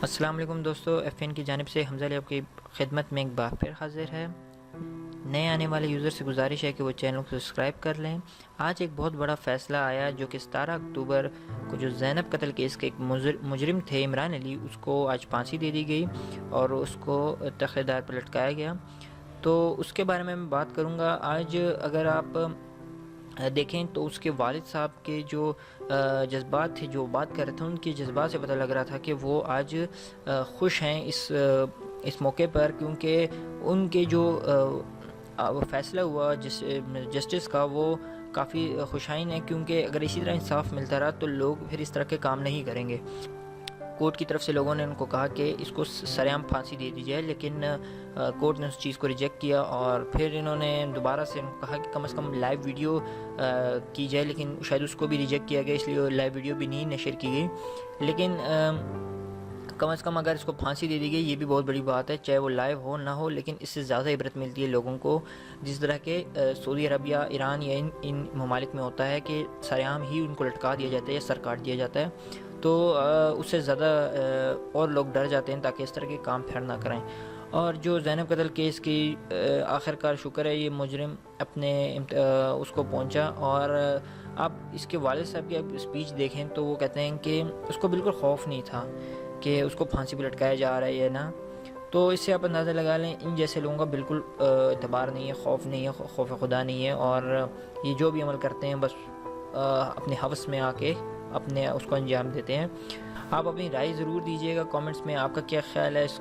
السلام علیکم دوستو، ایف این کی جانب سے حمزہ علی آپ کی خدمت میں ایک بار پھر حاضر ہے۔ نئے آنے والے یوزر سے گزارش ہے کہ وہ چینل کو سبسکرائب کر لیں۔ آج ایک بہت بڑا فیصلہ آیا جو کہ 17 اکتوبر کو جو زینب قتل کیس کے ایک مجرم تھے عمران علی، اس کو آج پھانسی دے دی گئی اور اس کو تخت دار پر لٹکایا گیا۔ تو اس کے بارے میں بات کروں گا آج۔ اگر آپ دیکھیں تو اس کے والد صاحب کے جو جذبات تھے، جو بات کر رہے تھے، ان کے جذبات سے پتہ لگ رہا تھا کہ وہ آج خوش ہیں اس موقع پر، کیونکہ ان کے جو فیصلہ ہوا جسٹس کا، وہ کافی خوشائن ہے، کیونکہ اگر اسی طرح انصاف ملتا رہا تو لوگ پھر اس طرح کے کام نہیں کریں گے۔ کورٹ کی طرف سے لوگوں نے ان کو کہا کہ اس کو سرعام پھانسی دے دی جائے، لیکن کورٹ نے اس چیز کو ریجیکٹ کیا، اور پھر انہوں نے دوبارہ سے کہا کہ کم از کم لائیو ویڈیو کی جائے، لیکن شاید اس کو بھی ریجیکٹ کیا گیا، اس لیے لائیو ویڈیو بھی نہیں نشر کی گئی۔ لیکن کم از کم اگر اس کو پھانسی دے دی گئی، یہ بھی بہت بڑی بات ہے، چاہے وہ لائیو ہو نہ ہو، لیکن اس سے زیادہ عبرت ملتی ہے لوگوں کو، جس طرح کے سعودی عربیہ، ایران یا ان ممالک میں ہوتا ہے کہ سرعام ہی ان کو لٹکا دیا جاتا ہے یا سر کاٹ دیا جاتا ہے، تو اس سے زیادہ اور لوگ ڈر جاتے ہیں تاکہ اس طرح کے کام پھر نہ کریں۔ اور جو زینب قتل کیس کی آخر کار شکر ہے یہ مجرم اپنے اس کو پہنچا، اور آپ اس کے والد صاحب کی اسپیچ دیکھیں تو وہ کہتے ہیں کہ اس کو بالکل خوف نہیں تھا کہ اس کو پھانسی پہ لٹکایا جا رہا ہے یا نہ۔ تو اس سے آپ اندازہ لگا لیں ان جیسے لوگوں کا بالکل اعتبار نہیں ہے، خوف نہیں ہے، خوف خدا نہیں ہے، اور یہ جو بھی عمل کرتے ہیں بس اپنے ہوس میں آ کے اپنے اس کو انجام دیتے ہیں۔ آپ اپنی رائے ضرور دیجیے گا کامنٹس میں، آپ کا کیا خیال ہے، اس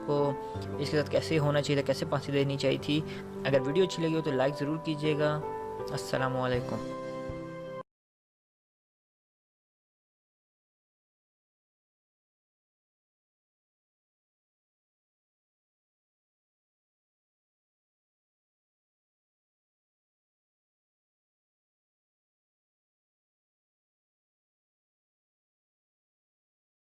کے ساتھ کیسے ہونا چاہیے تھا، کیسے پھانسی دینی چاہیے تھی۔ اگر ویڈیو اچھی لگی ہو تو لائک ضرور کیجیے گا۔ السلام علیکم۔